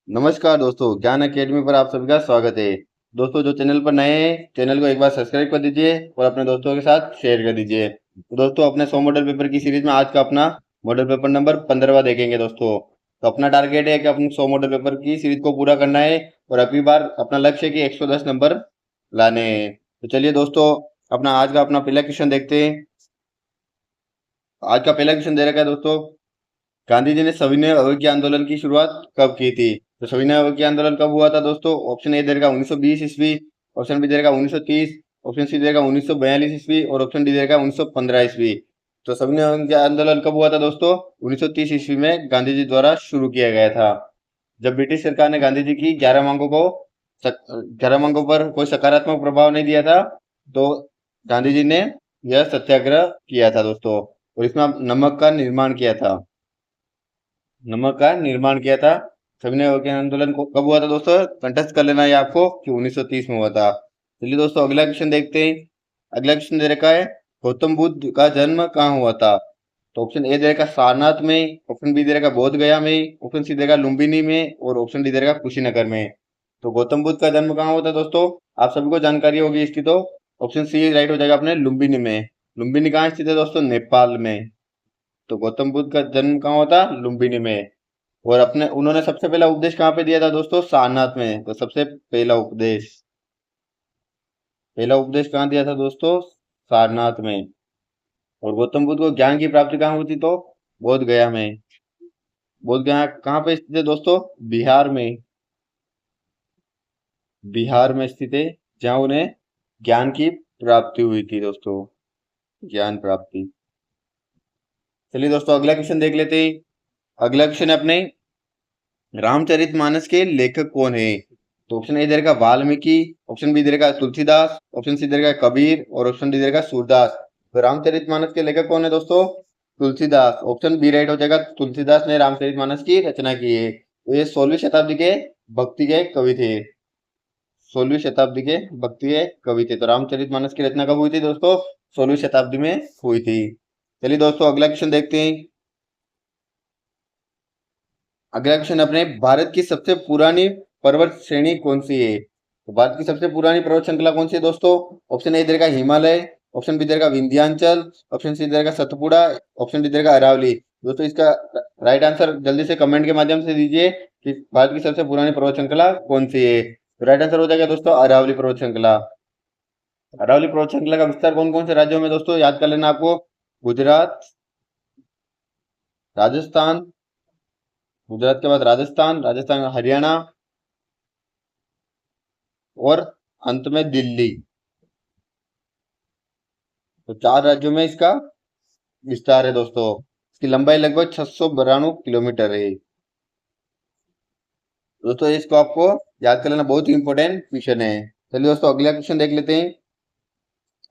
नमस्कार दोस्तों, ज्ञान एकेडमी पर आप सभी का स्वागत है। दोस्तों, जो चैनल पर नए हैं, चैनल को एक बार सब्सक्राइब कर दीजिए और अपने दोस्तों के साथ शेयर कर दीजिए। तो दोस्तों, अपने 100 मॉडल पेपर की सीरीज में आज का अपना मॉडल पेपर नंबर 15वां देखेंगे दोस्तों। तो अपना टारगेट है कि अपने 100 मॉडल पेपर की सीरीज को पूरा करना है और अगली बार अपना लक्ष्य है कि 110 नंबर लाने हैं। तो चलिए दोस्तों, आज का अपना पहला क्वेश्चन देखते हैं। आज का पहला क्वेश्चन दे रखा है दोस्तों, गांधी जी ने सविनय अवज्ञा आंदोलन की शुरुआत कब की थी? तो सविनय अवज्ञा आंदोलन कब हुआ था दोस्तों? ऑप्शन ए देगा 1920 ईस्वी, ऑप्शन बी देगा 1930, ऑप्शन सी देगा 1942 ईस्वी और ऑप्शन डी देगा 1915 ईस्वी। तो सविनय अवज्ञा आंदोलन कब हुआ था दोस्तों? 1930 ईस्वी में गांधी जी द्वारा शुरू किया गया था, जब ब्रिटिश सरकार ने गांधी जी की 11 मांगों पर कोई सकारात्मक प्रभाव नहीं दिया था, तो गांधी जी ने यह सत्याग्रह किया था दोस्तों। और इसमें नमक का निर्माण किया था। नमक का निर्माण किया था। सविनय अवज्ञा आंदोलन को कब हुआ था दोस्तों? कंटेस्ट कर लेना है आपको कि 1930 में हुआ था। चलिए दोस्तों, अगला क्वेश्चन देखते हैं। अगला क्वेश्चन दे रखा है, गौतम बुद्ध का जन्म कहाँ हुआ था? तो ऑप्शन ए दे रखा सारनाथ में, ऑप्शन बी दे रखा बोध गया में, ऑप्शन सी देगा लुम्बिनी में और ऑप्शन डी देगा कुशीनगर में। तो गौतम बुद्ध का जन्म कहाँ हुआ था दोस्तों? आप सभी को जानकारी होगी इसकी, तो ऑप्शन सी राइट हो जाएगा अपने लुम्बिनी में। लुम्बिनी कहाँ स्थित है दोस्तों? नेपाल में। तो गौतम बुद्ध का जन्म कहाँ हुआ था? लुम्बिनी में। और अपने उन्होंने सबसे पहला उपदेश कहाँ पे दिया था दोस्तों? सारनाथ में। तो सबसे पहला उपदेश कहाँ दिया था दोस्तों? सारनाथ में। और गौतम बुद्ध को ज्ञान की प्राप्ति कहाँ हुई थी? तो बोध गया में। बोध गया कहाँ पे स्थित है दोस्तों? बिहार में। बिहार में स्थित है, जहाँ उन्हें ज्ञान की प्राप्ति हुई थी दोस्तों। ज्ञान प्राप्ति। चलिए दोस्तों, अगला क्वेश्चन देख लेते हैं। अगला क्वेश्चन है अपने, रामचरितमानस के लेखक कौन है? तो ऑप्शन ए देगा वाल्मीकि, ऑप्शन बी देगा तुलसीदास, ऑप्शन सी देगा कबीर और ऑप्शन डी देगा सूरदास। तो रामचरितमानस के लेखक कौन है दोस्तों? तुलसीदास। ऑप्शन बी राइट हो जाएगा, तुलसीदास ने रामचरितमानस की रचना की है। तो ये 16वीं शताब्दी के भक्ति के कवि थे। 16वीं शताब्दी के भक्ति के कवि थे। तो रामचरितमानस की रचना कब हुई थी दोस्तों? 16वीं शताब्दी में हुई थी। चलिए दोस्तों, अगला क्वेश्चन देखते हैं। अगला क्वेश्चन अपने, भारत की सबसे पुरानी पर्वत श्रेणी कौन सी है? तो भारत की सबसे पुरानी पर्वत श्रृंखला कौन सी है दोस्तों? ऑप्शन ए देगा हिमालय, ऑप्शन बी देगा विंध्याचल, ऑप्शन सी देगा सतपुड़ा, ऑप्शन डी देगा अरावली। दोस्तों, इसका राइट आंसर जल्दी से कमेंट के माध्यम से दीजिए कि भारत की सबसे पुरानी पर्वत श्रृंखला कौन सी है। तो राइट आंसर हो जाएगा दोस्तों अरावली पर्वत श्रृंखला। अरावली पर्वत श्रृंखला का विस्तार कौन कौन से राज्यों में दोस्तों याद कर लेना आपको? गुजरात, राजस्थान, गुजरात के बाद राजस्थान हरियाणा और अंत में दिल्ली। तो 4 राज्यों में इसका विस्तार है दोस्तों। इसकी लंबाई लगभग 692 किलोमीटर है। दोस्तों, इसको आपको याद कर लेना, बहुत ही इंपॉर्टेंट क्वेश्चन है। चलिए दोस्तों, अगला क्वेश्चन देख लेते हैं।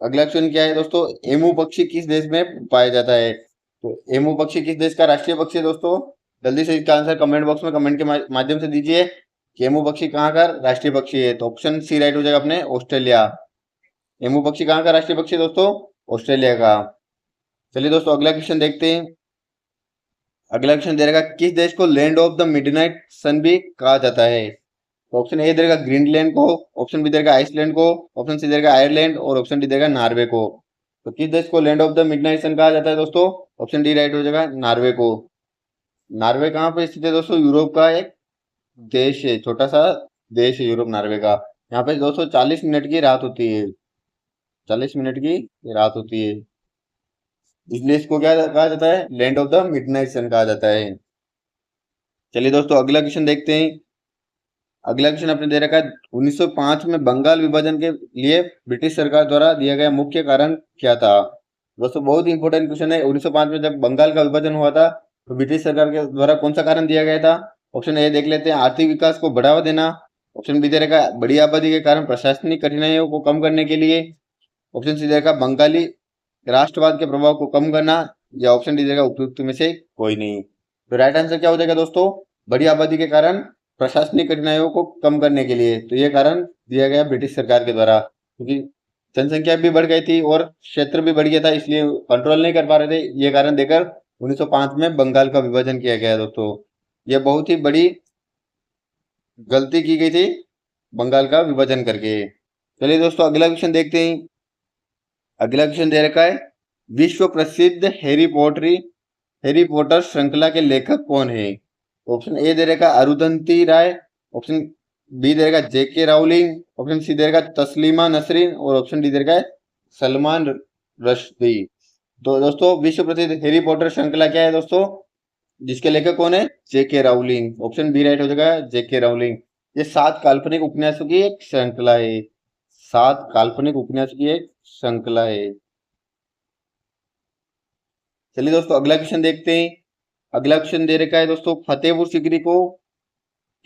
अगला क्वेश्चन क्या है दोस्तों, एमू पक्षी किस देश में पाया जाता है? तो एमू पक्षी किस देश का राष्ट्रीय पक्षी है दोस्तों? जल्दी से इसका आंसर कमेंट बॉक्स में कमेंट के माध्यम से दीजिए कि एमू पक्षी कहाँ का राष्ट्रीय पक्षी है। तो ऑप्शन सी राइट हो जाएगा अपने ऑस्ट्रेलिया। एमू पक्षी कहाँ का राष्ट्रीय पक्षी है दोस्तों? ऑस्ट्रेलिया का। चलिए दोस्तों, अगला क्वेश्चन देखते हैं। अगला क्वेश्चन दे रहेगा, किस देश को लैंड ऑफ द मिडनाइट सन भी कहा जाता है? तो ऑप्शन ए देगा ग्रीनलैंड को, ऑप्शन बी देगा आइसलैंड को, ऑप्शन सी देगा आयरलैंड और ऑप्शन डी देगा नॉर्वे को। तो किस देश को लैंड ऑफ द मिडनाइट सन कहा जाता है दोस्तों? ऑप्शन डी राइट हो जाएगा, नॉर्वे को। नॉर्वे कहाँ पे स्थित है दोस्तों? यूरोप का एक देश है, छोटा सा देश है यूरोप, नॉर्वे का। यहाँ पे दोस्तों 40 मिनट की रात होती है। 40 मिनट की रात होती है, इसलिए इसको क्या कहा जाता है? लैंड ऑफ द मिडनाइट सन कहा जाता है। चलिए दोस्तों, अगला क्वेश्चन देखते हैं। अगला क्वेश्चन आपने दे रखा है, 1905 में बंगाल विभाजन के लिए ब्रिटिश सरकार द्वारा दिया गया मुख्य कारण क्या था? दोस्तों, बहुत ही इंपॉर्टेंट क्वेश्चन है। 1905 में जब बंगाल का विभाजन हुआ था, तो ब्रिटिश सरकार के द्वारा कौन सा कारण दिया गया था? ऑप्शन ए देख लेते हैं, आर्थिक विकास को बढ़ावा देना, ऑप्शन बी दे रखा है बड़ी आबादी के कारण प्रशासनिक कठिनाइयों को कम करने के लिए, ऑप्शन सी दे रखा है बंगाली राष्ट्रवाद के प्रभाव को कम करना, या ऑप्शन डी देगा उपयुक्त में से कोई नहीं। तो राइट आंसर क्या हो जाएगा दोस्तों? बड़ी आबादी के कारण प्रशासनिक कठिनाइयों को कम करने के लिए। तो ये कारण दिया गया ब्रिटिश सरकार के द्वारा, क्योंकि जनसंख्या भी बढ़ गई थी और क्षेत्र भी बढ़ गया था, इसलिए कंट्रोल नहीं कर पा रहे थे। ये कारण देकर 1905 में बंगाल का विभाजन किया गया दोस्तों। यह बहुत ही बड़ी गलती की गई थी बंगाल का विभाजन करके। चलिए दोस्तों अगला क्वेश्चन देखते हैं। अगला क्वेश्चन दे रखा है, विश्व प्रसिद्ध हैरी पॉटर श्रृंखला के लेखक कौन है? ऑप्शन ए दे रखा अरुंधति राय, ऑप्शन बी दे रखा जेके रावलिंग, ऑप्शन सी दे रखा तस्लीमा नसरीन और ऑप्शन डी दे रखा है सलमान रश्दी। तो दोस्तों विश्व प्रसिद्ध हैरी पॉटर श्रृंखला क्या है दोस्तों, जिसके लेखक कौन है? जेके रावलिंग। ऑप्शन बी राइट हो जाएगा, जेके रावलिंग। ये 7 काल्पनिक उपन्यासों की एक श्रृंखला है। 7 काल्पनिक उपन्यासों की एक श्रृंखला है। चलिए दोस्तों अगला क्वेश्चन देखते हैं। अगला क्वेश्चन दे रखा है दोस्तों, फतेहपुर सीकरी को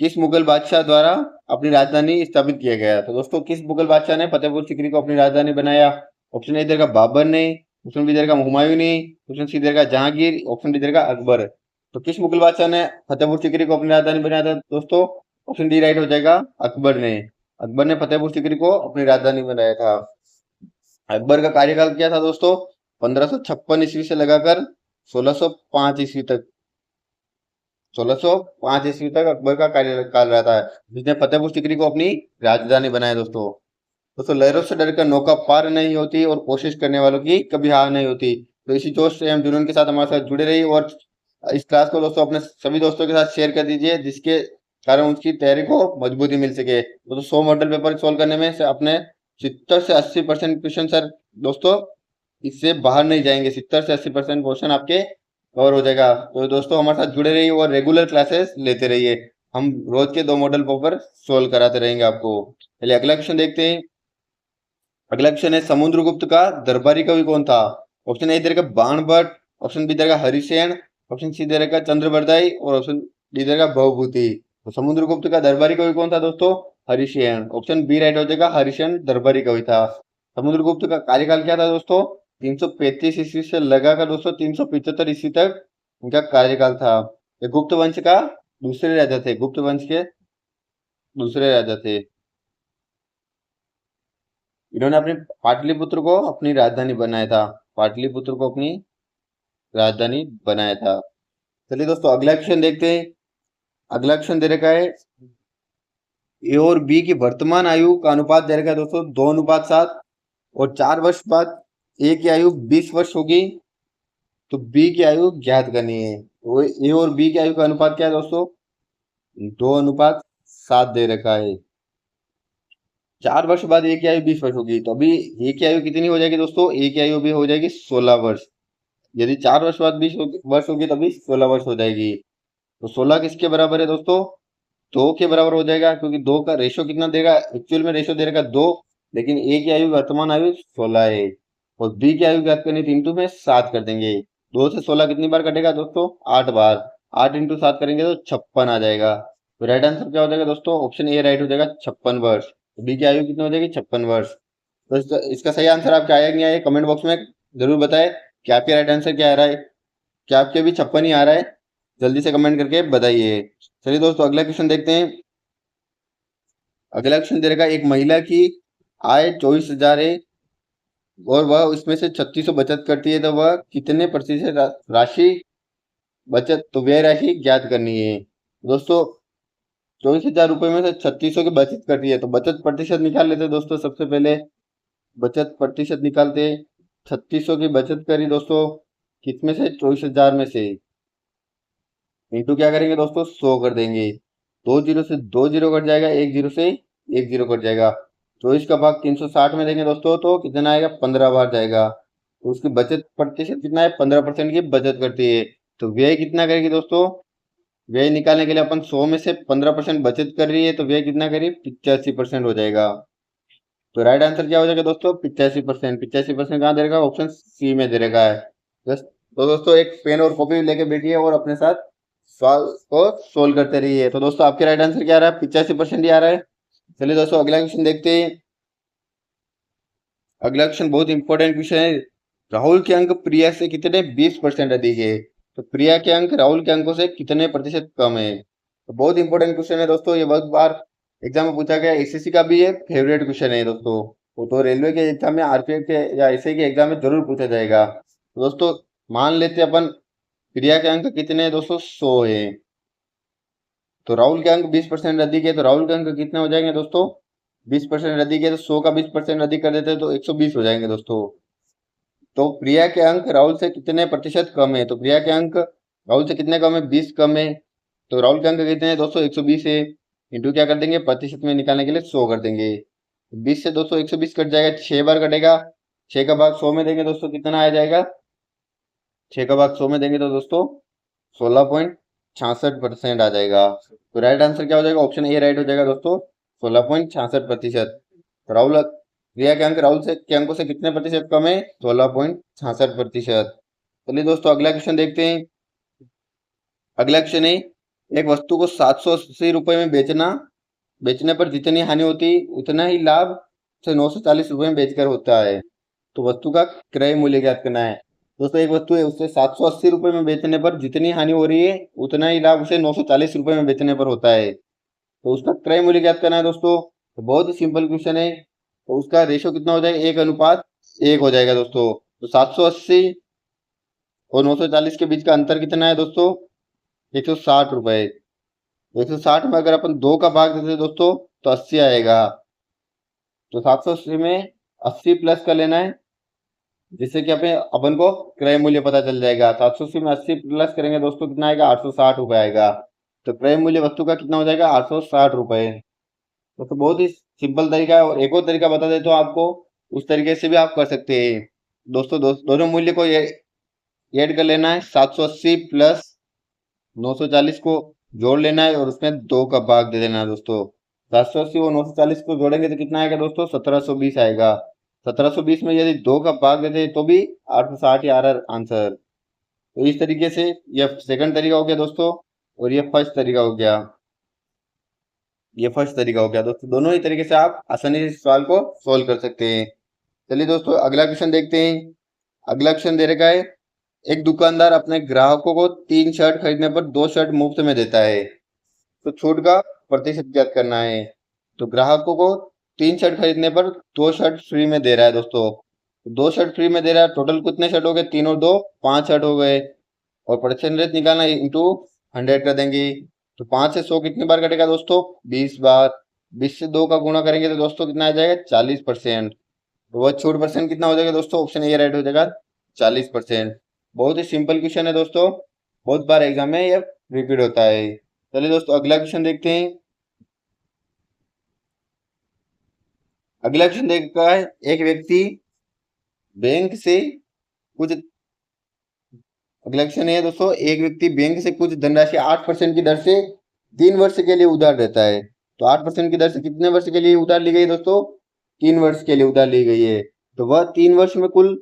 किस मुगल बादशाह द्वारा अपनी राजधानी स्थापित किया गया? तो दोस्तों किस मुगल बादशाह ने फतेहपुर सीकरी को अपनी राजधानी बनाया? ऑप्शन ए देगा बाबर ने, ऑप्शन बी देगा हुमायूं ने, ऑप्शन सी देगा जहांगीर, ऑप्शन डी देगा अकबर। तो किस मुगल बादशाह ने फतेहपुर सीकरी को अपनी राजधानी बनाया था दोस्तों? ऑप्शन डी राइट हो जाएगा, अकबर ने। अकबर ने फतेहपुर सीकरी को अपनी राजधानी बनाया था। अकबर का कार्यकाल क्या था दोस्तों? 1556 ईस्वी से लगाकर 1605 ईस्वी तक। 1605 ईस्वी तक अकबर का कार्यकाल रहता है, जिसने फतेहपुर सीकरी को अपनी राजधानी बनाया दोस्तों। दोस्तों लहरों से डरकर नौका पार नहीं होती और कोशिश करने वालों की कभी हार नहीं होती। तो इसी जोश से हम जुनून के साथ हमारे साथ जुड़े रहिए और इस क्लास को दोस्तों अपने सभी दोस्तों के साथ शेयर कर दीजिए, जिसके कारण उनकी तैयारी को मजबूती मिल सके। तो 100 मॉडल पेपर सोल्व करने में से अपने 70 से 80% क्वेश्चन सर दोस्तों इससे बाहर नहीं जाएंगे। 70 से 80% क्वेश्चन आपके कवर हो जाएगा। तो दोस्तों हमारे साथ जुड़े रहिए और रेगुलर क्लासेस लेते रहिए। हम रोज के 2 मॉडल पेपर सोल्व कराते रहेंगे आपको। चलिए अगला क्वेश्चन देखते हैं। अगला क्वेश्चन है, समुद्रगुप्त का दरबारी कवि कौन था? ऑप्शन ए देगा बाणभट्ट, ऑप्शन बी देगा हरिसेन, ऑप्शन सी देगा चंद्रबरदाई और ऑप्शन डी देगा भवभूति। तो समुद्रगुप्त का दरबारी कवि कौन था दोस्तों? हरिसेन। ऑप्शन बी राइट हो जाएगा, हरिसेन दरबारी कवि था। समुद्रगुप्त का कार्यकाल क्या था दोस्तों? 335 ईस्वी से लगाकर दोस्तों 375 ईस्वी तक उनका कार्यकाल था। ये गुप्त वंश का दूसरे राजा थे, गुप्त वंश के दूसरे राजा थे। इन्होंने अपने पाटलिपुत्र को अपनी राजधानी बनाया था, पाटलिपुत्र को अपनी राजधानी बनाया था। चलिए दोस्तों अगला क्वेश्चन देखते हैं। अगला क्वेश्चन दे रखा है, ए और बी की वर्तमान आयु का अनुपात दे रखा है दोस्तों 2:7 और 4 वर्ष बाद ए की आयु 20 वर्ष होगी, तो बी की आयु ज्ञात करनी है। तो ए और बी की आयु का अनुपात क्या है दोस्तों? 2:7 दे रखा है। 4 वर्ष बाद ए की आयु 20 वर्ष होगी, तो अभी ए की आयु कितनी हो जाएगी दोस्तों? ए की आयु भी हो जाएगी 16 वर्ष। यदि 4 वर्ष बाद 20 वर्ष होगी तभी 16 वर्ष हो जाएगी। तो 16 किसके बराबर है दोस्तों? 2 के बराबर हो जाएगा, क्योंकि 2 का रेशो कितना देगा? एक्चुअल में रेशो दे रखा 2, लेकिन ए की आयु वर्तमान आयु 16 है और बी की आयु ज्ञात करनी 3 में 7 कर देंगे। 2 से 16 कितनी बार कटेगा दोस्तों? 8 बार। 8 इंटू 7 करेंगे तो 56 आ जाएगा। तो राइट आंसर क्या हो जाएगा दोस्तों? ऑप्शन ए राइट हो जाएगा, 56 वर्ष। बी की आयु कितनी हो जाएगी? 56 वर्ष। तो इसका सही आंसर आपका आया कि नहीं आया, कमेंट बॉक्स में जरूर बताएं कि आपके राइट आंसर क्या आ रहा है। क्या आपके भी 56 ही आ रहा है? जल्दी से कमेंट करके बताइए। चलिए दोस्तों अगला क्वेश्चन देखते हैं। अगला क्वेश्चन दे रखा है, एक महिला की आय 24,000 है और वह उसमें से 3600 बचत करती है, तो वह कितने प्रतिशत राशि बचत, तो व्यय राशि ज्ञात करनी है। दोस्तों 24,000 रुपए में से 3600 की बचत करती है, तो बचत प्रतिशत निकाल लेते दोस्तों। सबसे पहले बचत प्रतिशत निकालते। 3600 की बचत करी दोस्तों, कितने से? 24,000 में से। इंटू क्या करेंगे दोस्तों? 100 कर देंगे। 2 जीरो से 2 जीरो कट जाएगा, 1 जीरो से 1 जीरो कट जाएगा। 24 का भाग 360 में देंगे दोस्तों तो कितना आएगा? 15 बार जाएगा। तो उसकी बचत प्रतिशत कितना है? 15% की बचत करती है। तो व्यय कितना करेगी दोस्तों? व्यय निकालने के लिए अपन 100 में से 15% बचत कर रही है, तो व्यय कितना करी? 85% हो जाएगा। तो राइट आंसर क्या हो जाएगा दोस्तों? 85%। 85% कहाँ दे रखा है? ऑप्शन सी में दे रखा है। तो दोस्तों एक पेन और कॉपी लेके बैठिए और अपने साथ सवाल को सोल्व करते रहिए। तो दोस्तों आपके राइट आंसर क्या आ रहा है? 85% ही आ रहा है। चलिए दोस्तों अगला क्वेश्चन देखते हैं। अगला क्वेश्चन बहुत इंपॉर्टेंट क्वेश्चन है। राहुल के अंक प्रिया से कितने 20% अधिक है? तो प्रिया के अंक राहुल के अंकों से कितने प्रतिशत कम है? तो बहुत इंपॉर्टेंट क्वेश्चन है दोस्तों, ये बहुत बार एग्जाम में पूछा गया। एसएससी का भी ये फेवरेट क्वेश्चन है दोस्तों। वो तो रेलवे के एग्जाम में, आरपीएफ के या एसआई के एग्जाम में जरूर पूछा जाएगा। तो दोस्तों मान लेते अपन प्रिया के अंक कितने हैं दोस्तों? 100 है। तो राहुल के अंक 20% अधिक है, तो राहुल के अंक कितने हो जाएंगे दोस्तों? 20% अधिक है, तो 100 का 20% अधिक कर देते हैं तो 120 हो जाएंगे दोस्तों। तो प्रिया के अंक राहुल से कितने प्रतिशत कम है? तो प्रिया के अंक राहुल से कितने कम है? 20 कम है। तो राहुल के अंक कितने हैं दोस्तों? 120 है। इंटू क्या कर देंगे? प्रतिशत में निकालने के लिए 100 कर देंगे। 20 से दोस्तों 120 कट जाएगा, 6 बार कटेगा। 6 का भाग 100 में देंगे दोस्तों, कितना आ जाएगा? 6 का भाग 100 में देंगे तो दोस्तों 16.66% आ जाएगा। तो राइट आंसर क्या हो जाएगा? ऑप्शन ए राइट हो जाएगा दोस्तों, 16.66%। राहुल प्रिया के अंक राहुल से के अंकों से कितने प्रतिशत कम है? 16.66%। चलिए दोस्तों अगला क्वेश्चन देखते हैं। अगला क्वेश्चन है, एक वस्तु को 780 रुपए में बेचने पर जितनी हानि होती उतना ही लाभ से 940 रुपए में बेचकर होता है। तो वस्तु का क्रय मूल्य ज्ञात करना है। दोस्तों एक वस्तु है, उससे 780 रुपए में बेचने पर जितनी हानि हो रही है उतना ही लाभ उसे 940 रुपए में बेचने पर होता है। तो उसका क्रय मूल्य ज्ञात करना है दोस्तों। तो बहुत ही सिंपल क्वेश्चन है। तो उसका रेशो कितना हो जाएगा? 1:1 हो जाएगा दोस्तों। तो 780 और 940 के बीच का अंतर कितना है दोस्तों? 160 रुपए। 160 में अगर अपन 2 का भाग देते दोस्तों तो 80 आएगा। तो 780 में 80 प्लस कर लेना है, जिससे कि अपन को क्रय मूल्य पता चल जाएगा। 780 में 80 प्लस करेंगे दोस्तों, कितना आएगा? 860 रुपए आएगा। तो क्रय मूल्य वस्तु का कितना हो जाएगा? 860 रुपए। तो बहुत ही सिंपल तरीका है। और एक और तरीका बता देता हूँ आपको, उस तरीके से भी आप कर सकते हैं दोस्तों। दोनों मूल्य को ये ऐड कर लेना है, 780 प्लस 940 को जोड़ लेना है और उसमें 2 का भाग दे देना है दोस्तों। 780 और 940 को जोड़ेंगे तो कितना आएगा दोस्तों? 1720 आएगा। 1720 में यदि 2 का भाग देते तो भी 860 ही आ रहा आंसर। तो इस तरीके से यह सेकंड तरीका हो गया दोस्तों, और ये फर्स्ट तरीका हो गया। दोस्तों दोनों ही तरीके से आप आसानी से सवाल को सोल्व कर सकते हैं। चलिए दोस्तों अगला क्वेश्चन देखते हैं। अगला क्वेश्चन दे रखा है, एक दुकानदार अपने ग्राहकों को 3 शर्ट खरीदने पर 2 शर्ट मुफ्त में देता है। तो छूट का प्रतिशत ज्ञात करना है। तो ग्राहकों को 3 शर्ट खरीदने पर 2 शर्ट फ्री में दे रहा है दोस्तों। 2 शर्ट फ्री में दे रहा है। टोटल कितने शर्ट हो गए? 3 और 2 5 शर्ट हो गए। और परसेंटेज निकालना इंटू 100 कर देंगे। तो 5 से 100 कितनी बार कटेगा दोस्तों? 20 बार। 20 से 2 का गुणा करेंगे तो दोस्तों कितना आ जाएगा? 40%। तो वह छूट परसेंट कितना हो जाएगा दोस्तों? ऑप्शन ए राइट हो जाएगा, 40%। बहुत ही सिंपल क्वेश्चन है दोस्तों, बहुत बार एग्जाम में ये रिपीट होता है। चलिए दोस्तों अगला क्वेश्चन देखते हैं। अगला क्वेश्चन देखा है, एक व्यक्ति बैंक से कुछ अगला क्वेश्चन है दोस्तों, एक व्यक्ति बैंक से कुछ धनराशि 8% की दर से 3 वर्ष के लिए उधार देता है। तो 8% की दर से कितने वर्ष के लिए उधार ली गई दोस्तों? 3 वर्ष के लिए उधार ली गई है। तो वह 3 वर्ष में कुल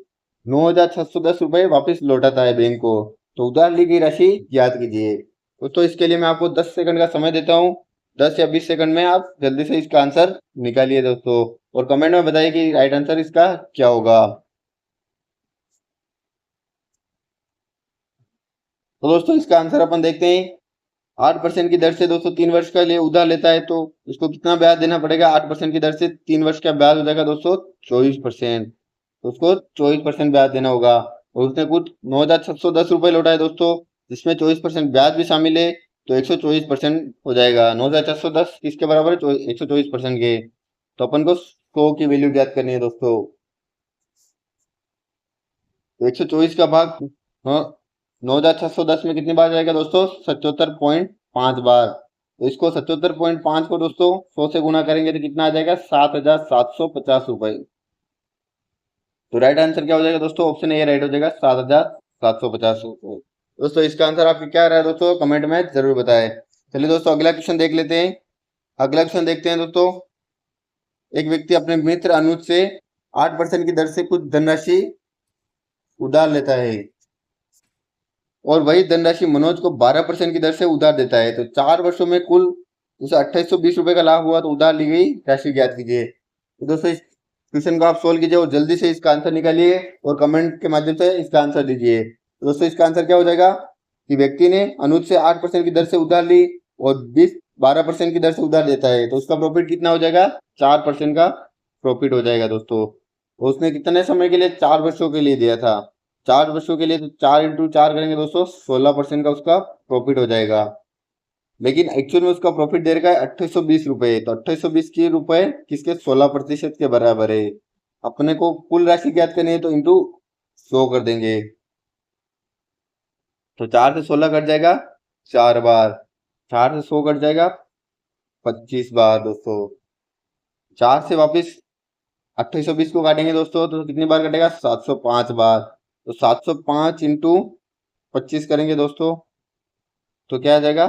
9,610 रुपए वापस लौटाता है बैंक को। तो उधार ली गई राशि ज्ञात कीजिए। दोस्तों इसके लिए मैं आपको 10 सेकंड का समय देता हूँ। 10 या 20 सेकंड में आप जल्दी से इसका आंसर निकालिए दोस्तों, और कमेंट में बताइए कि राइट आंसर इसका क्या होगा। तो दोस्तों इसका आंसर अपन देखते हैं। 8% की दर से दोस्तों 3 वर्ष के लिए उधार लेता है, तो उसको कितना ब्याज देना पड़ेगा? 8% की दर से 3 वर्ष का ब्याज हो जाएगा दोस्तों 24%। तो उसको 24% ब्याज देना होगा। और उसने कुछ 9,610 रुपए लौटाए दोस्तों, जिसमें 24% ब्याज भी शामिल है। तो 124% हो जाएगा। 9,610 किसके बराबर है? 124% के। तो अपन को 100 की वैल्यू ज्ञात करनी है दोस्तों। तो 124 का भाग 9,610 में कितनी बार जाएगा दोस्तों? 77.5 बार। तो इसको 77.5 को दोस्तों 100 से गुणा करेंगे तो कितना आ जाएगा? 7,750 रुपए। तो राइट आंसर क्या हो जाएगा दोस्तों? ऑप्शन ए राइट हो जाएगा, 7,750 रुपए। दोस्तों इसका आंसर आपके क्या रहा है दोस्तों? कमेंट में जरूर बताएं। चलिए दोस्तों अगला क्वेश्चन देख लेते हैं। अगला क्वेश्चन देखते हैं दोस्तों, एक व्यक्ति अपने मित्र अनुज से 8% की दर से कुछ धनराशि उधार लेता है, और वही धनराशि मनोज को 12% की दर से उधार देता है। तो 4 वर्षों में कुल उसे 2820 रुपए का लाभ हुआ। तो उधार ली गई राशि ज्ञात कीजिए। तो दोस्तों इस क्वेश्चन को आप सोल्व कीजिए और जल्दी से इसका आंसर निकालिए और कमेंट के माध्यम से इसका आंसर दीजिए। तो दोस्तों इसका आंसर क्या हो जाएगा कि व्यक्ति ने अनुज से 8% की दर से उधार ली और 12% की दर से उधार देता है, तो उसका प्रॉफिट कितना हो जाएगा? 4% का प्रॉफिट हो जाएगा दोस्तों। तो उसने कितने समय के लिए? 4 वर्षों के लिए दिया था। 4 वर्षों के लिए, तो 4 × 4 करेंगे दोस्तों 16% का उसका प्रॉफिट हो जाएगा। लेकिन एक्चुअल में उसका प्रॉफिट दे रखा है 2820 रुपए। तो 2820 रुपए किसके 16% के बराबर है। अपने को कुल राशि ज्ञात करनी है तो इंटू 100 कर देंगे। तो 4 से 16 कट जाएगा 4 बार, 4 से 100 कट जाएगा 25 बार दोस्तों। 4 से वापिस 2820 को काटेंगे दोस्तों तो कितनी बार कटेगा 705 बार। तो 705 इंटू 25 करेंगे दोस्तों तो क्या आ जाएगा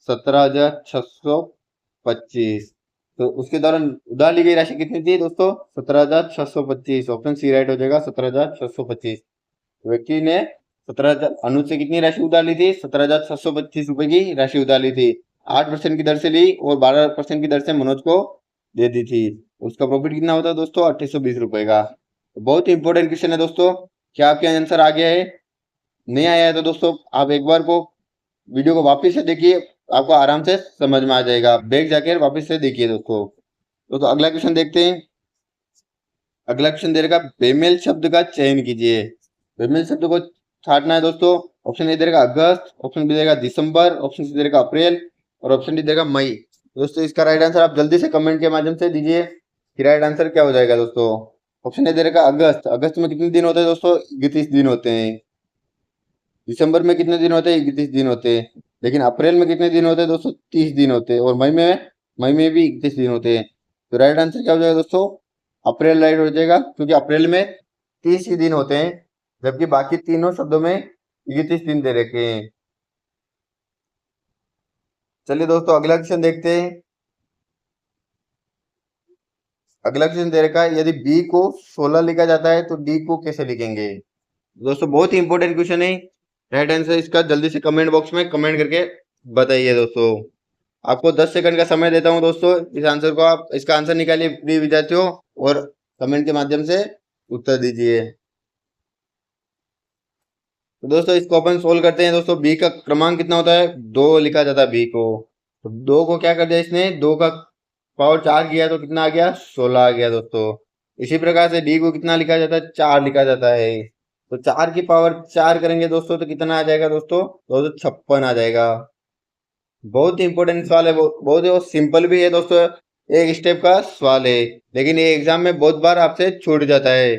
17,625। तो उसके दौरान उधार ली गई राशि कितनी थी दोस्तों 17,625। ऑप्शन सी राइट हो जाएगा 17,625। व्यक्ति ने 17,000 अनुज से कितनी राशि उधार ली थी 17,625 रुपए की राशि उधार ली थी। 8% की दर से ली और 12% की दर से मनोज को दे दी थी। उसका प्रॉफिट कितना होता है दोस्तों 2820 रुपए का। तो बहुत ही इंपॉर्टेंट क्वेश्चन है दोस्तों। क्या आपके आंसर आ गया है? नहीं आया है तो दोस्तों आप एक बार को वीडियो को वापस से देखिए, आपको आराम से समझ में आ जाएगा। बैक जाकर वापस से देखिए दोस्तों। तो अगला क्वेश्चन देखते हैं। अगला क्वेश्चन दे रखा बेमेल शब्द का चयन कीजिए। बेमेल शब्द को छांटना है दोस्तों। ऑप्शन ए दे रखा अगस्त, ऑप्शन बी दे रखा दिसंबर, ऑप्शन सी दे रखा अप्रैल और ऑप्शन डी दे रखा मई। दोस्तों इसका राइट आंसर आप जल्दी से कमेंट के माध्यम से दीजिए कि राइट आंसर क्या हो जाएगा दोस्तों। ऑप्शन ए दे रखा अगस्त। अगस्त में कितने दिन होते हैं दोस्तों 31 दिन होते हैं। दिसंबर में कितने दिन होते हैं 31 दिन होते हैं। लेकिन अप्रैल में कितने दिन होते हैं दोस्तों 30 दिन होते हैं। और मई में भी 31 दिन होते हैं। तो राइट आंसर क्या हो जाएगा दोस्तों अप्रैल राइट हो जाएगा, क्योंकि अप्रैल में 30 ही दिन होते हैं जबकि बाकी तीनों शब्दों में 31 दिन दे रखे हैं। चलिए दोस्तों अगला क्वेश्चन देखते हैं। अगला क्वेश्चन दे रखा है यदि बी को 16 लिखा जाता है तो डी को कैसे लिखेंगे। दोस्तों बहुत ही इंपॉर्टेंट क्वेश्चन है। राइट आंसर इसका जल्दी से कमेंट बॉक्स में कमेंट करके बताइए दोस्तों। आपको 10 सेकंड का समय देता हूं दोस्तों। इस आंसर को आप इसका आंसर निकालिए प्रिय विद्यार्थियों और कमेंट के माध्यम से उत्तर दीजिए। तो दोस्तों इसको अपन सोल्व करते हैं दोस्तों। बी का क्रमांक कितना होता है 2 लिखा जाता है बी को। तो 2 को क्या कर दिया इसने 2 का पावर 4 किया तो कितना आ गया 16 आ गया दोस्तों। इसी प्रकार से डी को कितना लिखा जाता है 4 लिखा जाता है। तो 4 की पावर 4 करेंगे दोस्तों तो कितना आ जाएगा दोस्तों 256 आ जाएगा। बहुत ही इंपॉर्टेंट सवाल है, बहुत ही सिंपल भी है दोस्तों। एक स्टेप का सवाल है लेकिन ये एग्जाम में बहुत बार आपसे छूट जाता है।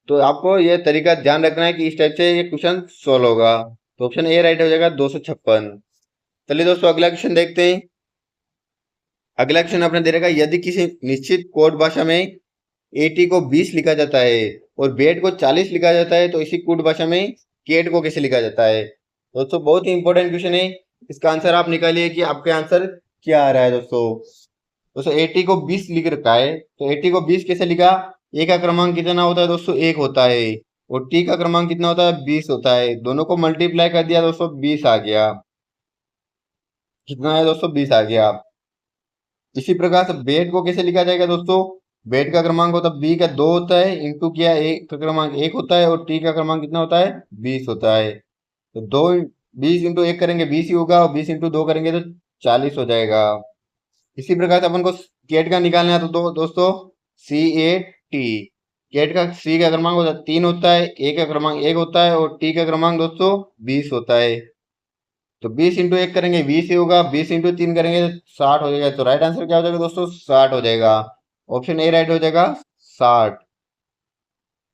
तो आपको ये तरीका ध्यान रखना है कि इस टाइप से ये क्वेश्चन सोल्व होगा। तो ऑप्शन ए राइट हो जाएगा 256। चलिए दोस्तों अगला क्वेश्चन देखते हैं। अगला क्वेश्चन आपने दे रखा यदि किसी निश्चित कोड भाषा में 80 को 20 लिखा जाता है और बेट को 40 लिखा जाता है तो इसी कोड भाषा में केट को कैसे लिखा जाता है। दोस्तों बहुत ही इंपॉर्टेंट क्वेश्चन है। इसका आंसर आप निकालिए कि आपके आंसर क्या आ रहा है दोस्तों। दोस्तों 80 को 20 लिख रखा है तो 80 को 20 कैसे लिखा। ए का क्रमांक कितना होता है दोस्तों 1 होता है और टी का क्रमांक कितना होता है 20 होता है। दोनों को मल्टीप्लाई कर दिया दोस्तों 20 आ गया। कितना है दोस्तों 20 आ गया। इसी प्रकार से बेट को कैसे लिखा जाएगा दोस्तों। बेट का क्रमांक होता है बी का 2 होता है इंटू किया ए का क्रमांक 1 होता है और टी का क्रमांक कितना होता है 20 होता है। तो 20 इंटू 1 करेंगे 20 ही होगा और 20 इंटू 2 करेंगे तो 40 हो जाएगा। इसी प्रकार से अपन को केट का निकालना है तो दोस्तों CAT केट का सी का क्रमांक होता है 3 होता है, ए का क्रमांक 1 होता है और टी का क्रमांक दोस्तों 20 होता है। तो 20 इंटू 1 करेंगे 20 ही होगा, 20 इंटू 3 करेंगे तो 60 हो जाएगा। तो राइट आंसर क्या हो जाएगा दोस्तों 60 हो जाएगा। ऑप्शन ए राइट हो जाएगा 60।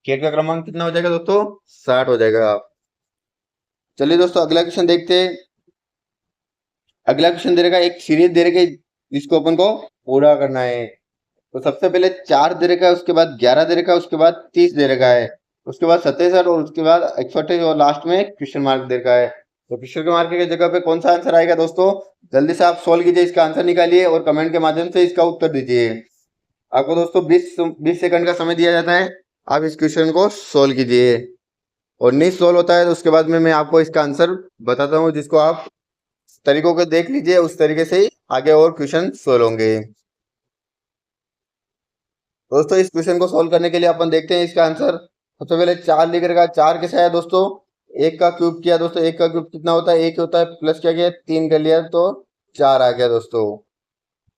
केट का क्रमांक कितना हो जाएगा दोस्तों 60 हो जाएगा। चलिए दोस्तों अगला क्वेश्चन देखते हैं। अगला क्वेश्चन दे रखा एक सीरीज दे रखी जिसको अपन को पूरा करना है। तो सबसे पहले 4 दे रखा है, उसके बाद 11 दे रखा है, उसके बाद 30 दे रखा है, उसके बाद 27 और उसके बाद 61 और लास्ट में क्वेश्चन मार्क दे रखा है। तो क्वेश्चन मार्क की जगह पे कौन सा आंसर आएगा दोस्तों। जल्दी से आप सोल्व कीजिए, इसका आंसर निकालिए और कमेंट के माध्यम से इसका उत्तर दीजिए। आपको दोस्तों 20 सेकंड का समय दिया जाता है। आप इस क्वेश्चन को सोल्व कीजिए और नहीं सोल्व होता है तो उसके बाद में मैं आपको इसका आंसर बताता हूँ, जिसको आप तरीकों को देख लीजिए, उस तरीके से ही आगे और क्वेश्चन सोल्व होंगे। दोस्तों इस क्वेश्चन को सोल्व करने के लिए अपन देखते हैं इसका आंसर। सबसे पहले 4 लिख रखा है, 4 कैसे आया दोस्तों 1 का क्यूब किया दोस्तों, 1 का क्यूब कितना होता है 1 होता है, प्लस क्या किया 3 कर लिया तो 4 आ गया दोस्तों।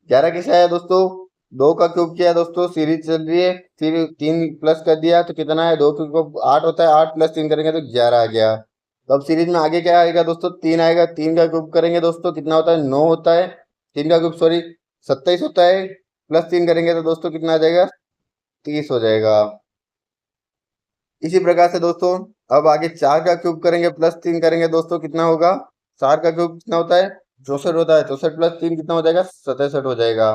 11 कैसे आया दोस्तों 2 का क्यूब किया दोस्तों, सीरीज चल रही है, फिर 3 प्लस कर दिया तो कितना है 2 क्यूब को 8 होता है, 8 प्लस 3 करेंगे तो 11 आ गया। तो अब सीरीज में आगे क्या आएगा दोस्तों, 3 आएगा, 3 का क्यूब करेंगे दोस्तों कितना होता है, 9 होता है, 3 का क्यूब सॉरी 27 होता है, प्लस 3 करेंगे तो दोस्तों कितना आ जाएगा, 30 हो जाएगा। इसी प्रकार से दोस्तों अब आगे 4 का क्यूब करेंगे प्लस 3 करेंगे दोस्तों कितना होगा, 4 का क्यूब कितना होता है, 64 होता है, 64 प्लस 3 कितना हो जाएगा, 67 हो जाएगा।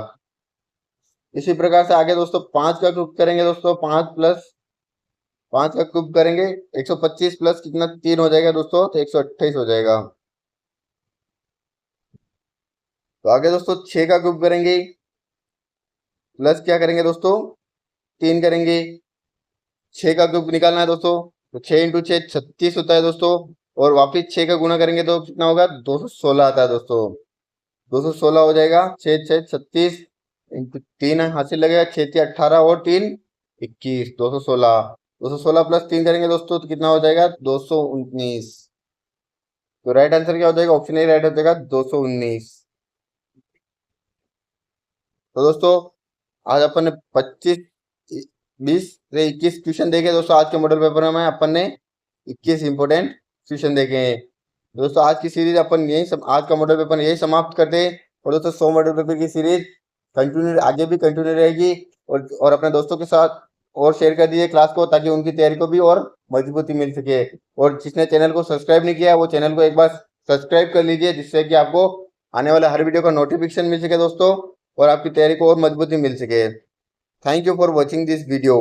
इसी प्रकार से आगे दोस्तों 5 का क्यूब करेंगे दोस्तों, 5 का क्यूब करेंगे 125 प्लस कितना 3 हो जाएगा दोस्तों, तो 128 हो जाएगा। तो आगे दोस्तों 6 का क्यूब करेंगे प्लस क्या करेंगे दोस्तों, 3 करेंगे, 6 का क्यूब निकालना है दोस्तों, तो 6 इंटू 6 36 होता है दोस्तों, और वापिस 6 का गुणा करेंगे तो कितना होगा, 216 आता है दोस्तों, 216 हो जाएगा, 6 6 36 इंटू 3 हासिल लगेगा, 6 3 18 और 3 21, 216, 216 प्लस 3 करेंगे दोस्तों तो कितना हो जाएगा, 219। तो राइट आंसर क्या हो जाएगा, ऑप्शन ए राइट हो जाएगा 219। तो दोस्तों आज अपन ने 25 20 से 21 क्वेश्चन देखे दोस्तों, आज के मॉडल पेपर में अपन ने 21 इंपोर्टेंट क्वेश्चन देखे हैं। दोस्तों आज की सीरीज अपन आज का मॉडल पेपर यही समाप्त करते हैं, और दोस्तों 100 मॉडल पेपर की सीरीज कंटिन्यू आगे भी कंटिन्यू रहेगी, और अपने दोस्तों के साथ और शेयर कर दीजिए क्लास को, ताकि उनकी तैयारी को भी और मजबूती मिल सके। और जिसने चैनल को सब्सक्राइब नहीं किया वो चैनल को एक बार सब्सक्राइब कर लीजिए, जिससे कि आपको आने वाले हर वीडियो का नोटिफिकेशन मिल सके दोस्तों, और आपकी तैयारी को और मजबूती मिल सके। Thank you for watching this video.